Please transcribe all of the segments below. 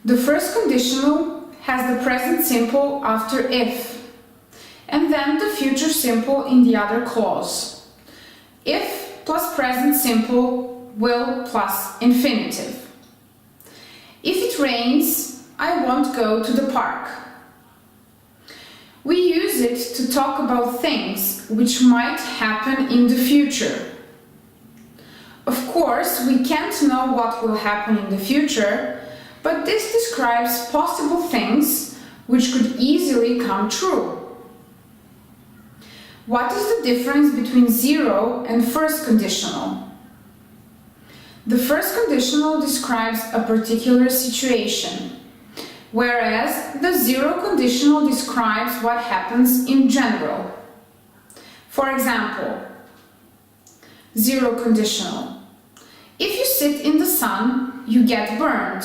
The first conditional has the present simple after if, and then the future simple in the other clause. If plus present simple, will plus infinitive. If it rains, I won't go to the park. We use it to talk about things which might happen in the future. Of course, we can't know what will happen in the future, but this describes possible things which could easily come true. What is the difference between zero and first conditional? The first conditional describes a particular situation, whereas the zero conditional describes what happens in general. For example, zero conditional. If you sit in the sun, you get burned.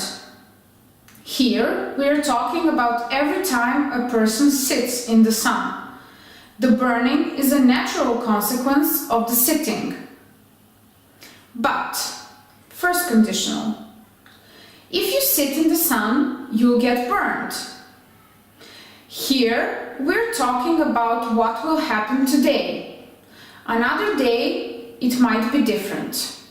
Here, we are talking about every time a person sits in the sun. The burning is a natural consequence of the sitting. But, first conditional. If you sit in the sun, you'll get burned. Here, we're talking about what will happen today. Another day, it might be different.